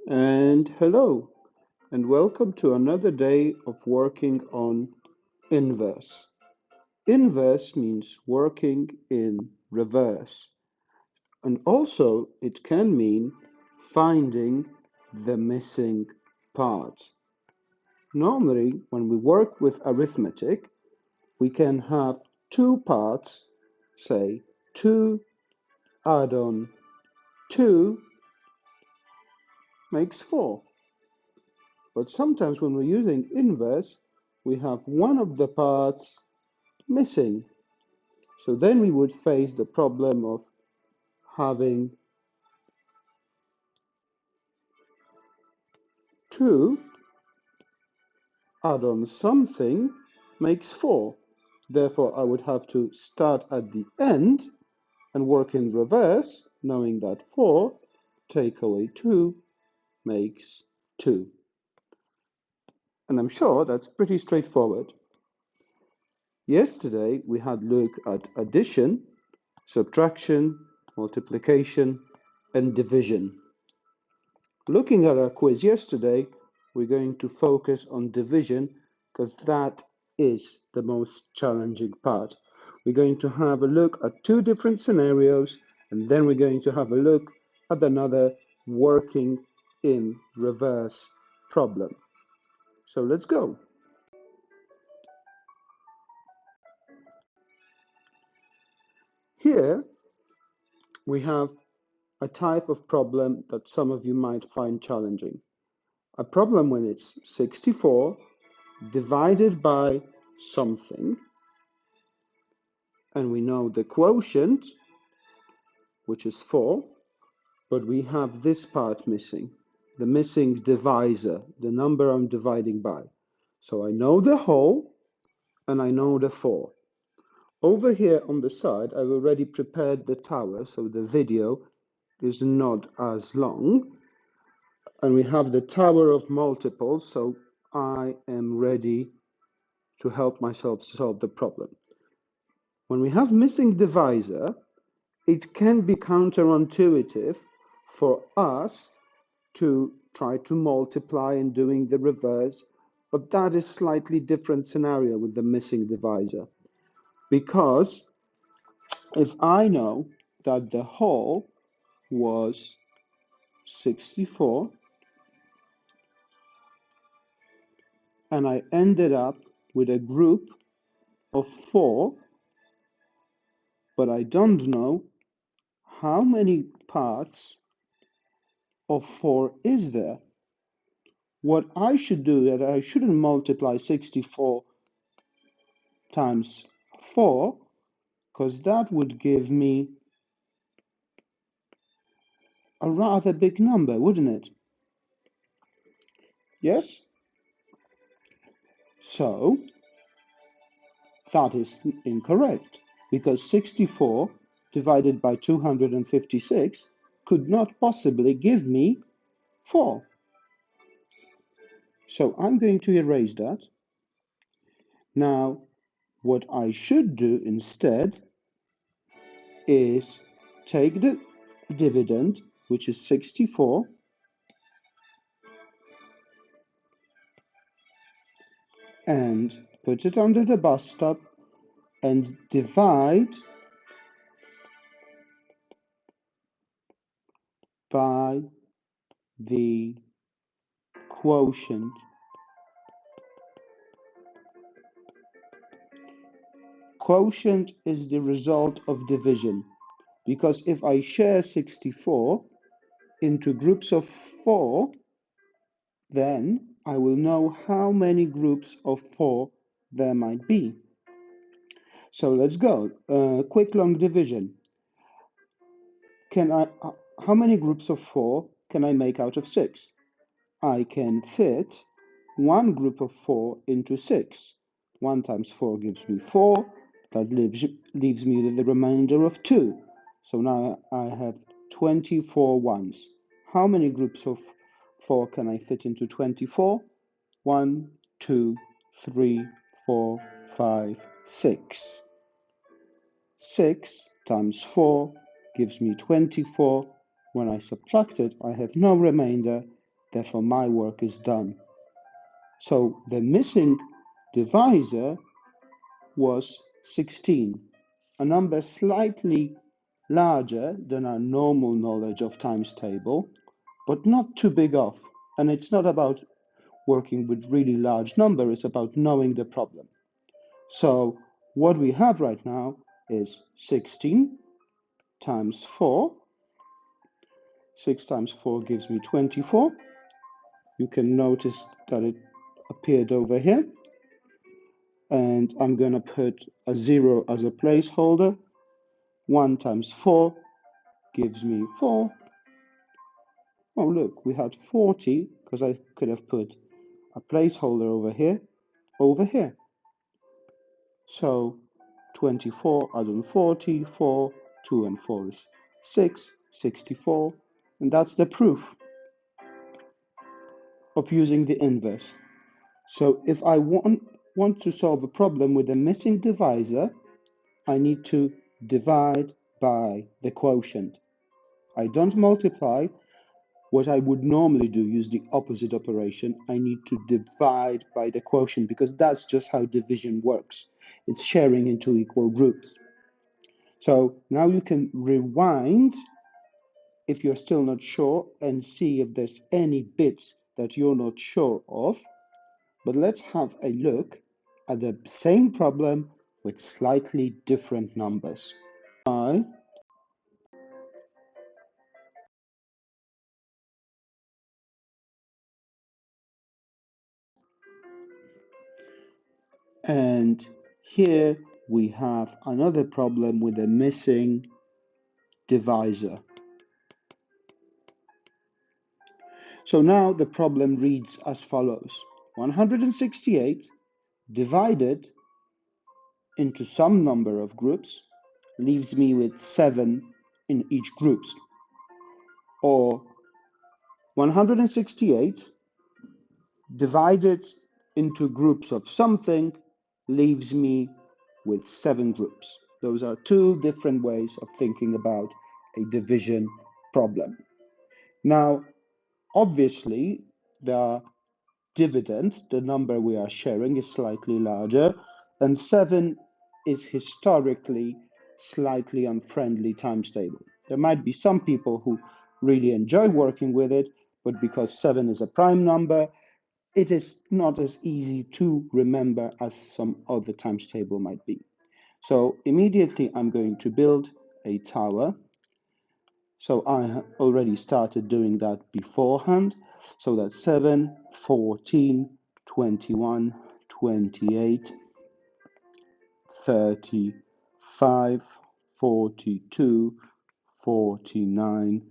And hello, and welcome to another day of working on inverse. Inverse means working in reverse, and also it can mean finding the missing parts. Normally, when we work with arithmetic, we can have two parts, say 2 add on 2 makes 4. But sometimes when we're using inverse, we have one of the parts missing. So then we would face the problem of having 2 add on something makes 4. Therefore, I would have to start at the end and work in reverse, knowing that 4 take away 2 makes 2. And I'm sure that's pretty straightforward. Yesterday, we had a look at addition, subtraction, multiplication, and division. Looking at our quiz yesterday, we're going to focus on division because that is the most challenging part. We're going to have a look at two different scenarios, and then we're going to have a look at another working in reverse problem. So let's go. Here we have a type of problem that some of you might find challenging. A problem when it's 64 divided by something, and we know the quotient, which is 4, but we have this part missing, the missing divisor, the number I'm dividing by. So I know the whole, and I know the 4. Over here on the side, I've already prepared the tower, so the video is not as long. And we have the tower of multiples, so I am ready to help myself solve the problem. When we have missing divisor, it can be counterintuitive for us to try to multiply and doing the reverse, but that is slightly different scenario with the missing divisor. Because if I know that the whole was 64 and I ended up with a group of 4, but I don't know how many parts of 4 is there. What I should do is I shouldn't multiply 64 times 4, because that would give me a rather big number, wouldn't it? Yes? So that is incorrect, because 64 divided by 256 could not possibly give me 4. So I'm going to erase that. Now, what I should do instead is take the dividend, which is 64, and put it under the bus stop and divide by the quotient. Quotient is the result of division, because if I share 64 into groups of 4, then I will know how many groups of 4 there might be. So let's go. Quick long division. How many groups of 4 can I make out of 6? I can fit one group of 4 into 6. 1 times 4 gives me 4. That leaves me with the remainder of 2. So now I have 24 ones. How many groups of 4 can I fit into 24? 1, 2, 3, 4, 5, 6. 6 times 4 gives me 24. When I subtract it, I have no remainder, Therefore, my work is done. So the missing divisor was 16, a number slightly larger than our normal knowledge of times table, but not too big off. And it's not about working with really large number, it's about knowing the problem. So what we have right now is 16 times 4. 6 times 4 gives me 24. You can notice that it appeared over here. And I'm going to put a 0 as a placeholder. 1 times 4 gives me 4. Oh, look, we had 40 because I could have put a placeholder over here. So 24 add on 40, 4, 2 and 4 is 6, 64. And that's the proof of using the inverse. So if I want to solve a problem with a missing divisor, I need to divide by the quotient. I don't multiply. What I would normally do, use the opposite operation. I need to divide by the quotient because that's just how division works. It's sharing into equal groups. So now you can rewind if you're still not sure and see if there's any bits that you're not sure of. But let's have a look at the same problem with slightly different numbers. And here we have another problem with a missing divisor. So now the problem reads as follows. 168 divided into some number of groups leaves me with 7 in each group. Or 168 divided into groups of something leaves me with 7 groups. Those are two different ways of thinking about a division problem. Now, obviously, the dividend, the number we are sharing, is slightly larger, and 7 is historically slightly unfriendly times table. There might be some people who really enjoy working with it, but because 7 is a prime number, it is not as easy to remember as some other times table might be. So immediately I'm going to build a tower. So I already started doing that beforehand. So that's 7, 14, 21, 28, 35, 42, 49,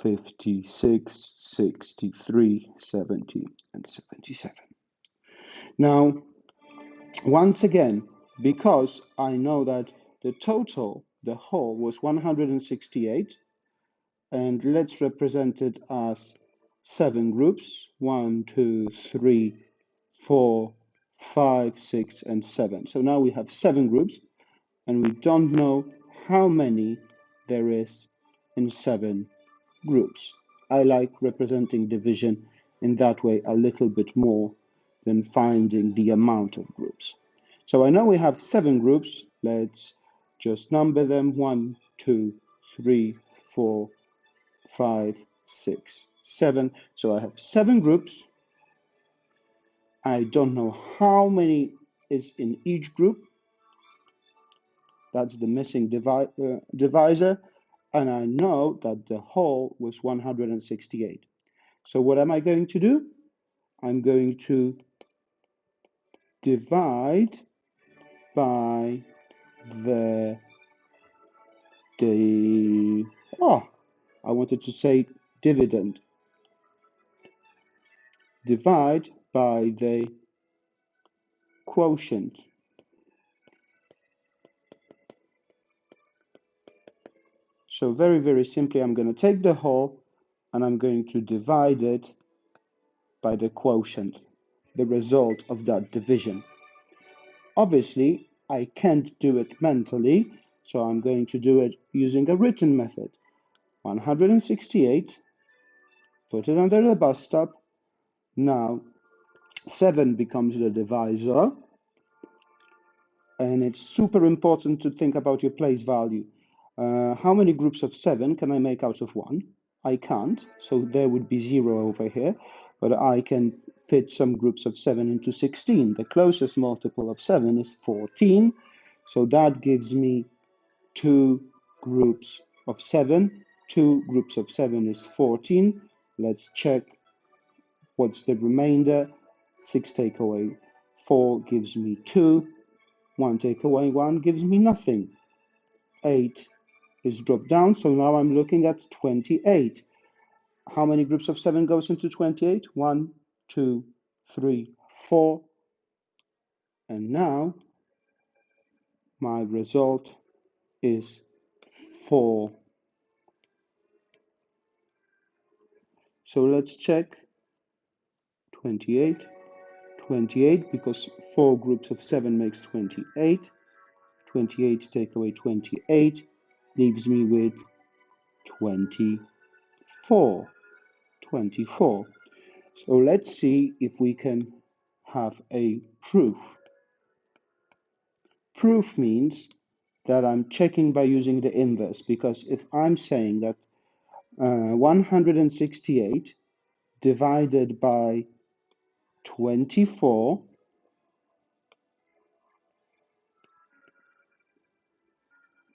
56, 63, 70, and 77. Now, once again, because I know that the total, the whole, was 168, and let's represent it as 7 groups, 1, 2, 3, 4, 5, 6, and 7. So now we have 7 groups, and we don't know how many there is in 7 groups. I like representing division in that way a little bit more than finding the amount of groups. So I know we have 7 groups. Let's just number them 1, 2, 3, 4, 5, 6, 7. So I have 7 groups. I don't know how many is in each group. That's the missing divisor. And I know that the whole was 168. So what am I going to do? I'm going to divide by I wanted to say dividend. Divide by the quotient. So very, very simply, I'm going to take the whole and I'm going to divide it by the quotient, the result of that division. Obviously, I can't do it mentally, so I'm going to do it using a written method. 168, put it under the bus stop, Now 7 becomes the divisor, and it's super important to think about your place value. How many groups of 7 can I make out of 1? I can't, so there would be 0 over here, but I can fit some groups of 7 into 16. The closest multiple of 7 is 14, so that gives me 2 groups of 7. 2 groups of 7 is 14. Let's check what's the remainder. 6 take away 4 gives me 2. 1 take away 1 gives me nothing. 8 is dropped down, so now I'm looking at 28. How many groups of 7 goes into 28? 1, 2, 3, 4. And now my result is 4. So let's check 28. 28, because 4 groups of 7 makes 28. 28 take away 28 leaves me with 24. 24. So let's see if we can have a proof. Proof means that I'm checking by using the inverse, because if I'm saying that 168 divided by 24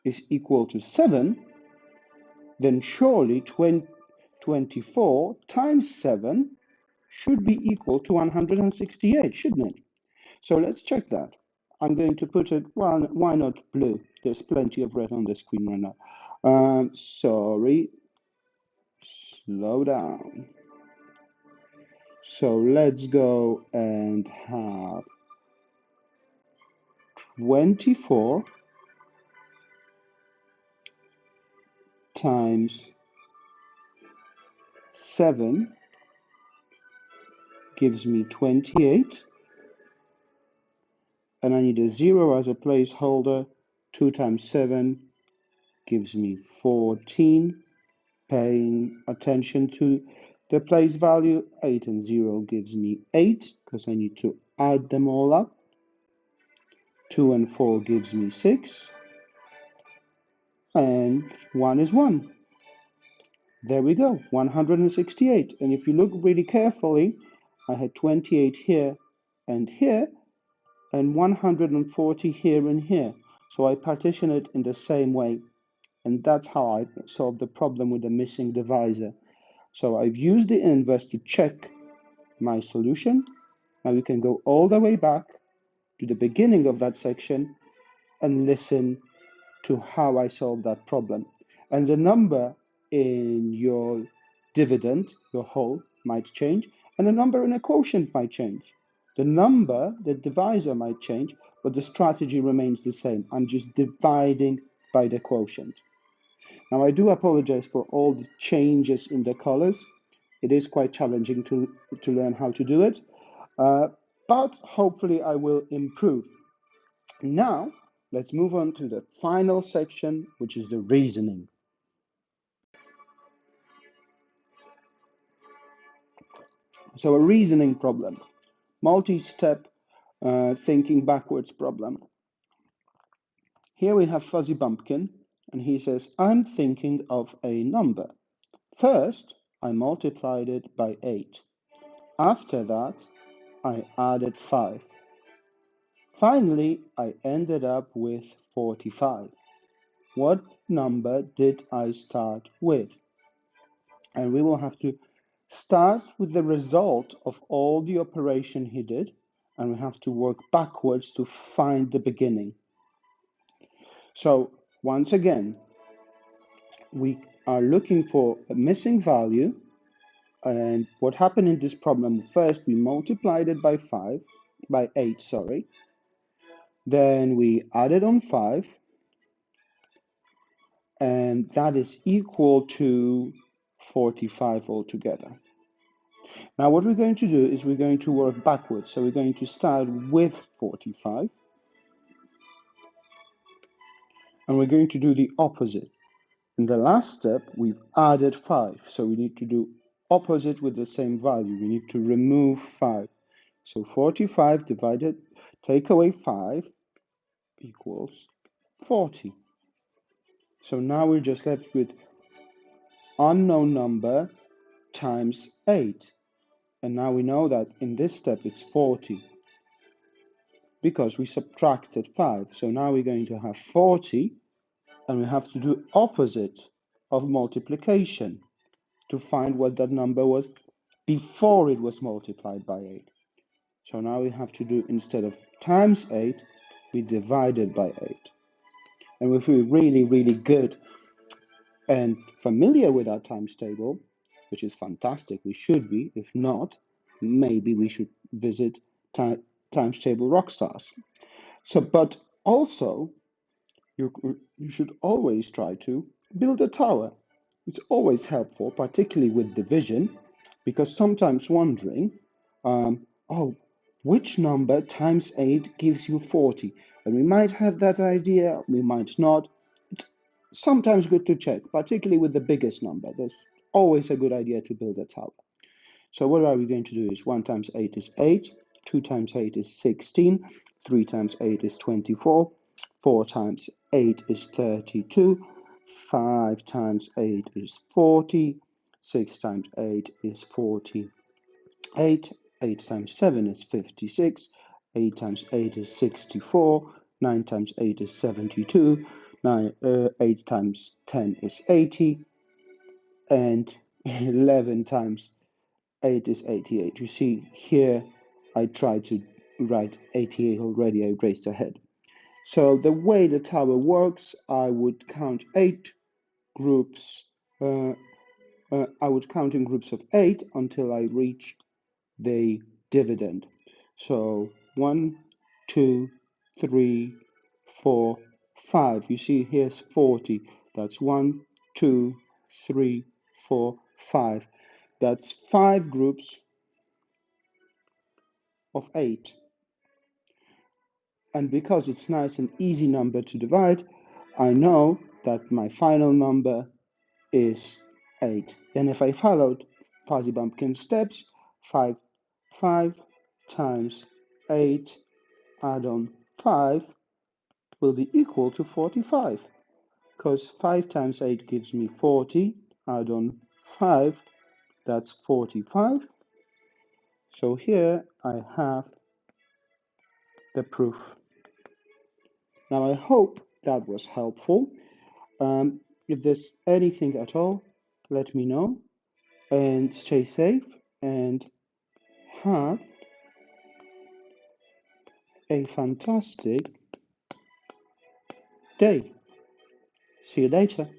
is equal to 7, then surely 24 times 7 should be equal to 168, shouldn't it? So let's check that. I'm going to put it, well, why not blue? There's plenty of red on the screen right now. Sorry, slow down. So let's go and have 24 times 7 gives me 28. And I need a 0 as a placeholder. 2 times 7 gives me 14. Paying attention to the place value, 8 and 0 gives me 8, because I need to add them all up. 2 and 4 gives me 6. And 1 is 1. There we go, 168. And if you look really carefully, I had 28 here, and 140 here and here. So I partition it in the same way. And that's how I solve the problem with the missing divisor. So I've used the inverse to check my solution. Now you can go all the way back to the beginning of that section and listen to how I solved that problem. And the number in your dividend, your whole, might change, and the number in a quotient might change. The number, the divisor might change, but the strategy remains the same. I'm just dividing by the quotient. Now I do apologize for all the changes in the colors. It is quite challenging to learn how to do it, but hopefully I will improve. Now, let's move on to the final section, which is the reasoning. So a reasoning problem, multi-step thinking backwards problem. Here we have Fuzzy Bumpkin, and he says, I'm thinking of a number. First, I multiplied it by 8. After that, I added 5. Finally, I ended up with 45. What number did I start with? And we will have to start with the result of all the operation he did, and we have to work backwards to find the beginning. So once again, we are looking for a missing value, and what happened in this problem, first we multiplied it by 8, sorry. Then we added on 5, and that is equal to 45 altogether. Now what we're going to do is we're going to work backwards. So we're going to start with 45, and we're going to do the opposite. In the last step, we've added 5, so we need to do opposite with the same value. We need to remove 5. So 45 divided, take away 5 equals 40. So now we're just left with unknown number times 8. And now we know that in this step it's 40 because we subtracted 5. So now we're going to have 40, and we have to do opposite of multiplication to find what that number was before it was multiplied by 8. So now we have to do, instead of times 8, we divided by 8. And if we're really, really good and familiar with our times table, which is fantastic, we should be. If not, maybe we should visit times table rockstars. So, but also, you should always try to build a tower. It's always helpful, particularly with division, because sometimes wondering, oh, which number times 8 gives you 40? And we might have that idea, we might not. It's sometimes good to check, particularly with the biggest number. There's always a good idea to build a tower. So what are we going to do is 1 times 8 is 8, 2 times 8 is 16, 3 times 8 is 24, 4 times 8 is 32, 5 times 8 is 40, 6 times 8 is 48, 8 times 7 is 56, 8 times 8 is 64, 9 times 8 is 72, 8 times 10 is 80, and 11 times 8 is 88. You see here I tried to write 88 already, I raced ahead. So the way the tower works, I would count 8 groups, I would count in groups of 8 until I reach the dividend. So 1, 2, 3, 4, 5. You see here's 40. That's 1, 2, 3, 4, 5. That's 5 groups of 8. And because it's nice and easy number to divide, I know that my final number is 8. And if I followed Fuzzy Bumpkin steps, 5 times 8 add on 5 will be equal to 45. Because 5 times 8 gives me 40, add on 5, that's 45. So here I have the proof. Now I hope that was helpful. If there's anything at all, let me know, and stay safe and have a fantastic day. See you later.